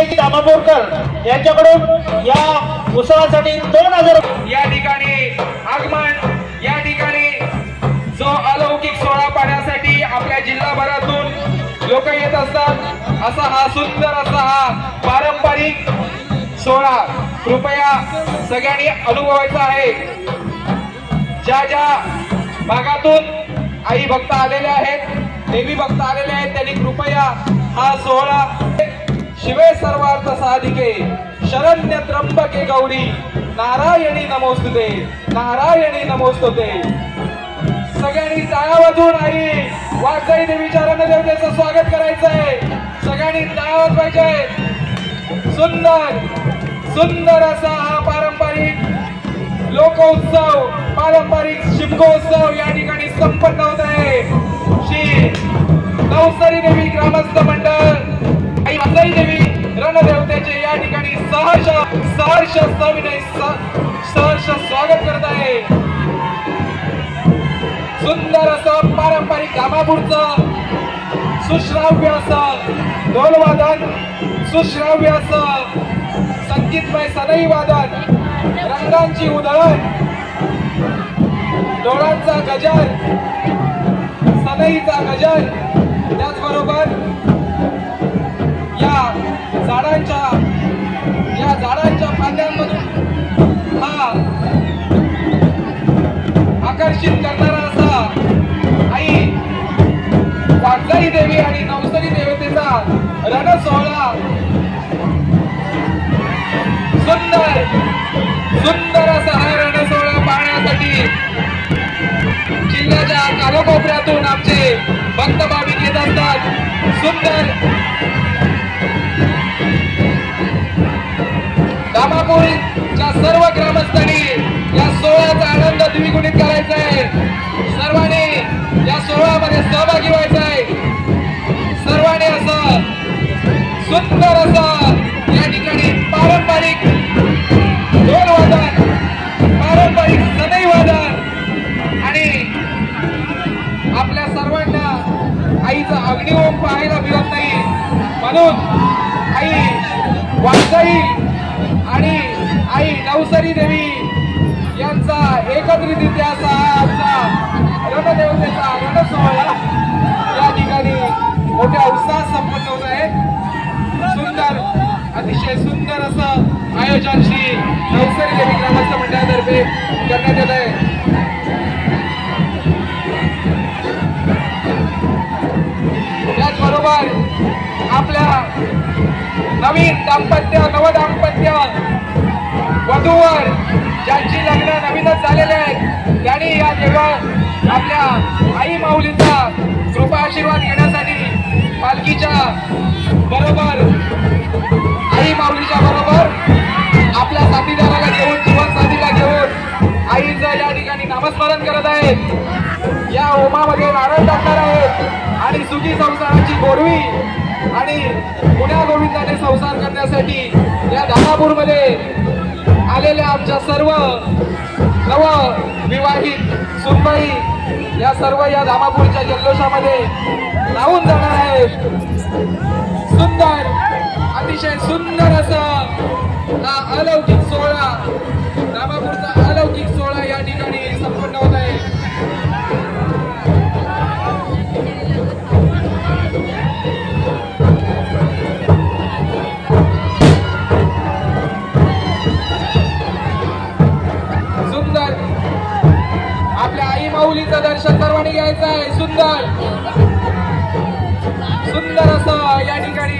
विनायक दामापूरकर यांच्याकडून या उत्सवासाठी 2000 या ठिकाणी आगमन, या ठिकाणी जो अलौकिक सोहळा पाहण्यासाठी आपल्या जिल्हाभरातून लोक येत असतात, असा हा सुंदर असा हा पारंपरिक सोहळा कृपया सगळ्यांनी अनुभवायचा आहे। ज्या ज्या भागातून आई भक्त आलेले आहेत, देवी भक्त आलेले आहेत, त्यांनी कृपया हा सोहळा शिवे सर्वार्थ साधिके शरण्य त्र्यंबके गौरी नारायणी नमोस्तुते, नारायणी नमोस्तुते। सगळ्यांनी टाळ्या वाजवून आई वाघजाई देवीच्या रणदेवतेचं स्वागत करायचं आहे। सगळ्यांनी टाळ्या वाजवायच्या। सुंदर सुंदर असा हा पारंपरिक लोकोत्सव, पारंपरिक शिमगोत्सव या ठिकाणी संपन्न होत आहे। श्री नवसारी देवी ग्रामस्थ मंडळ आई वाघजाई देवी रणदेवतेचे या ठिकाणी सहर्ष स्वागत करत आहे। सुंदर असं पारंपरिक दामापूरचं सुश्राव्य असं ढोलवादन, सुश्राव्य असं संगीतमय सनई वादन, रंगांची उधळण, डोळ्यांचा गजर, सनईचा गजर, त्याचबरोबर या झाडांच्या फांद्यांमधून हा आकर्षित करणारा असा आई वाघजाई देवी आणि नवसारी देवतेचा रण सोहळा सुंदर सुंदर असा हा रण सोहळा पाहण्यासाठी जिल्ह्याच्या कानाकोपऱ्यातून आमचे भक्त भाविक येत असतात। सुंदर दामापूरच्या सर्व ग्रामस्थांनी या सोहळ्याचा आनंद द्विगुणित करायचा आहे। सर्वांनी या सोहळ्यामध्ये सहभागी व्हायचं आहे। सर्वांनी असं सुंदर असं या ठिकाणी पारंपरिक ढोल वादन, पारंपरिक सनई वादन आणि आपल्या सर्वांना आईचा अग्निहोम पाहायला मिळत नाही, म्हणून आई वाघजाई आणि आई नवसारी देवी यांचा एकत्रितरित्या असा आमचा रणदेवतेचा रण सोहळा या ठिकाणी मोठ्या उत्साहात संपन्न होत आहे। सुंदर, अतिशय सुंदर असं आयोजन श्री नवसारी देवी ग्रामस्थ मंडळातर्फे करण्यात येत आहे। त्याचबरोबर आपल्या नवीन दाम्पत्य, नवदाम्पत्य वधूवर ज्यांची लग्न नवीनच झालेले आहेत, त्यांनी या देवा आपल्या आई माऊलीचा कृपा आशीर्वाद घेण्यासाठी पालखीच्या बरोबर, आई माऊलीच्या बरोबर आपल्या साथीदाराला घेऊन, जीवन साथीला घेऊन आईचं या ठिकाणी नामस्मरण करत आहेत। या होमामध्ये नारळ टाकणार आहेत आणि सुखी संसाराची गोडवी आणि पुण्या गोविंदाने संसार करण्यासाठी या दामापूरमध्ये आलेल्या आमच्या सर्व नव विवाहित सुनबाई या सर्व या दामापूरच्या जल्लोषामध्ये राहून जाणार आहेत। सुंदर, अतिशय सुंदर असं हा अलौकिक सोहळा, दामापूरचा अलौकिक सोहळा या ठिकाणी संपन्न होत आहे। सुंदर, आपल्या आई माऊलीचं दर्शन सर्वांनी घ्यायचं आहे। सुंदर सुंदर असं या ठिकाणी